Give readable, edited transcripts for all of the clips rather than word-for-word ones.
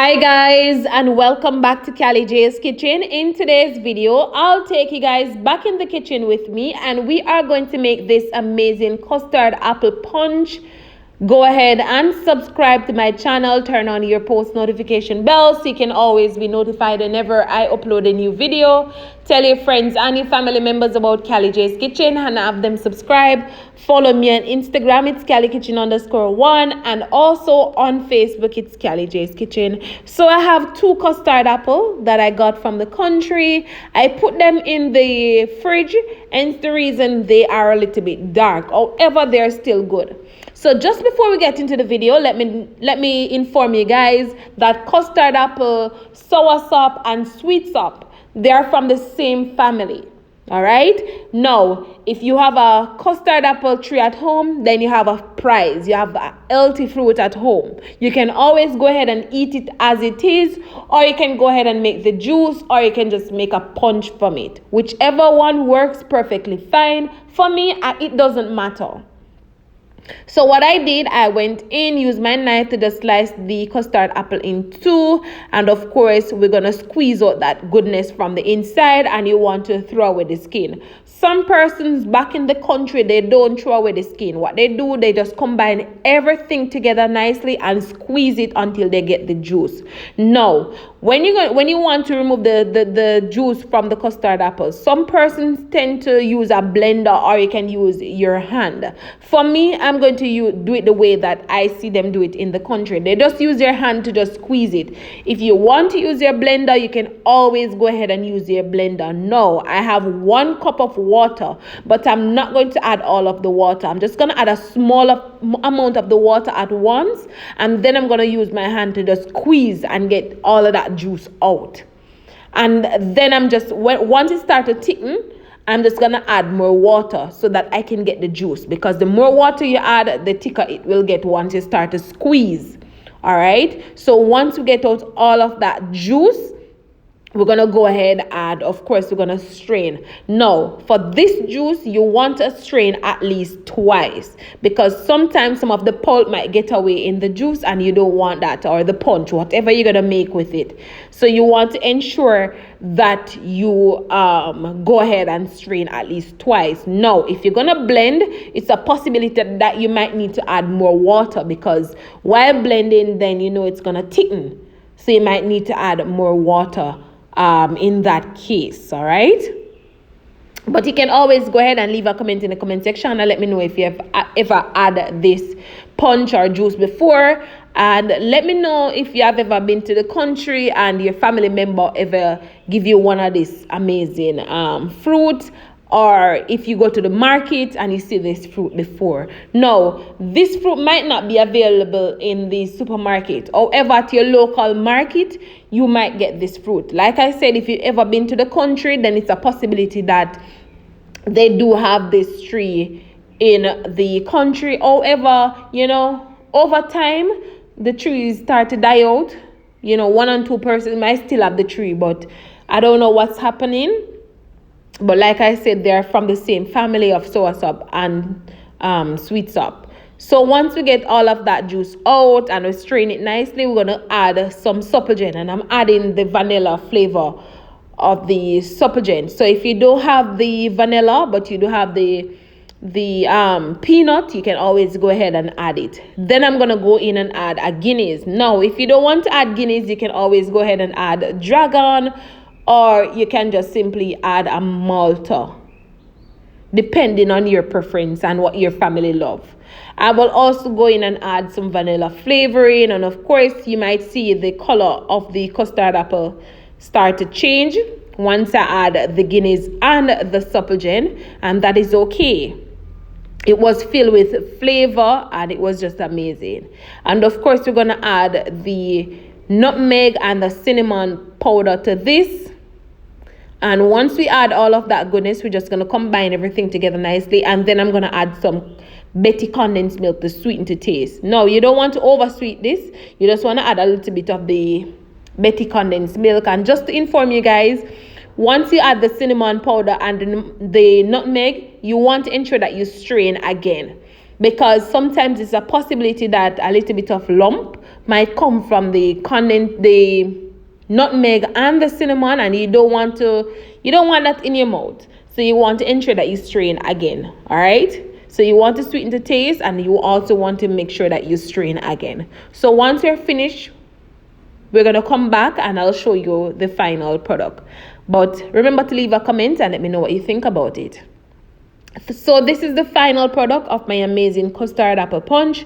Hi guys, and welcome back to Callie J's Kitchen. In today's video, I'll take you guys back in the kitchen with me and we are going to make this amazing custard apple punch. Go ahead and subscribe to my channel, turn on your post notification bell so you can always be notified whenever I upload a new video. Tell your friends and your family members about Callie J's Kitchen and have them subscribe. Follow me on Instagram, it's CallieKitchen_1, and also on Facebook, it's Callie J's Kitchen. So I have 2 custard apple that I got from the country. I put them in the fridge, and the reason they are a little bit dark. However, they're still good. So just before we get into the video, let me inform you guys that custard apple, soursop, and sweetsop, they are from the same family. All right. Now, if you have a custard apple tree at home, then you have a prize. You have a healthy fruit at home. You can always go ahead and eat it as it is, or you can go ahead and make the juice, or you can just make a punch from it. Whichever one works perfectly fine. For me, it doesn't matter. So what I did, I went in, used my knife to just slice the custard apple in 2, and of course we're gonna squeeze out that goodness from the inside, and you want to throw away the skin. Some persons back in the country, they don't throw away the skin. What they do, they just combine everything together nicely and squeeze it until they get the juice. Now, when you want to remove the juice from the custard apple, some persons tend to use a blender, or you can use your hand. For me, I'm going to do it the way that I see them do it in the country. They just use their hand to just squeeze it. If you want to use your blender, you can always go ahead and use your blender. No, I have 1 cup of water, but I'm not going to add all of the water. I'm just going to add a smaller amount of the water at once, and then I'm going to use my hand to just squeeze and get all of that juice out. And then once it starts to thicken, I'm just going to add more water so that I can get the juice, because the more water you add, the thicker it will get once you start to squeeze. All right. So once we get out all of that juice, we're going to go ahead and, of course, we're going to strain. Now, for this juice, you want to strain at least twice, because sometimes some of the pulp might get away in the juice and you don't want that, or the punch, whatever you're going to make with it. So you want to ensure that you go ahead and strain at least twice. Now, if you're going to blend, it's a possibility that you might need to add more water, because while blending, then it's going to thicken. So you might need to add more water in that case. All right, but you can always go ahead and leave a comment in the comment section and let me know if you have ever had this punch or juice before, and let me know if you have ever been to the country and your family member ever give you one of these amazing fruits, or if you go to the market and you see this fruit before. Now, this fruit might not be available in the supermarket. However, at your local market, you might get this fruit. Like I said, if you've ever been to the country, then it's a possibility that they do have this tree in the country. However, over time, the trees start to die out. 1 or 2 persons might still have the tree, but I don't know what's happening. But like I said, they're from the same family of soursop and sweetsop. So once we get all of that juice out and we strain it nicely, we're going to add some supligen, and I'm adding the vanilla flavor of the supligen. So if you don't have the vanilla, but you do have the peanut, you can always go ahead and add it. Then I'm going to go in and add a Guinness. Now, if you don't want to add Guinness, you can always go ahead and add dragon, or you can just simply add a Malta, depending on your preference and what your family love. I will also go in and add some vanilla flavoring, and of course you might see the color of the custard apple start to change once I add the Guinness and the supligen, and that is okay. It was filled with flavor and it was just amazing. And of course we're going to add the nutmeg and the cinnamon powder to this. And once we add all of that goodness, we're just going to combine everything together nicely. And then I'm going to add some Betty condensed milk to sweeten to taste. No, you don't want to oversweet this. You just want to add a little bit of the Betty condensed milk. And just to inform you guys, once you add the cinnamon powder and the nutmeg, you want to ensure that you strain again. because sometimes it's a possibility that a little bit of lump might come from the nutmeg and the cinnamon, and you don't want that in your mouth. So you want to ensure that you strain again. All right, so you want to sweeten the taste, and you also want to make sure that you strain again. So once you're finished, we're going to come back and I'll show you the final product. But remember to leave a comment and let me know what you think about it. So this is the final product of my amazing custard apple punch.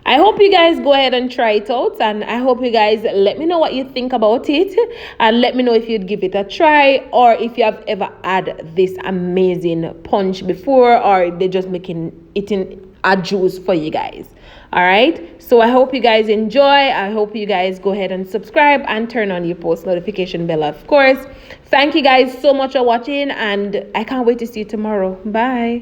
I hope you guys go ahead and try it out, and I hope you guys let me know what you think about it, and let me know if you'd give it a try, or if you have ever had this amazing punch before, or they're just making it in a juice for you guys. All right, so I hope you guys enjoy. I hope you guys go ahead and subscribe and turn on your post notification bell, of course. Thank you guys so much for watching, and I can't wait to see you tomorrow. Bye.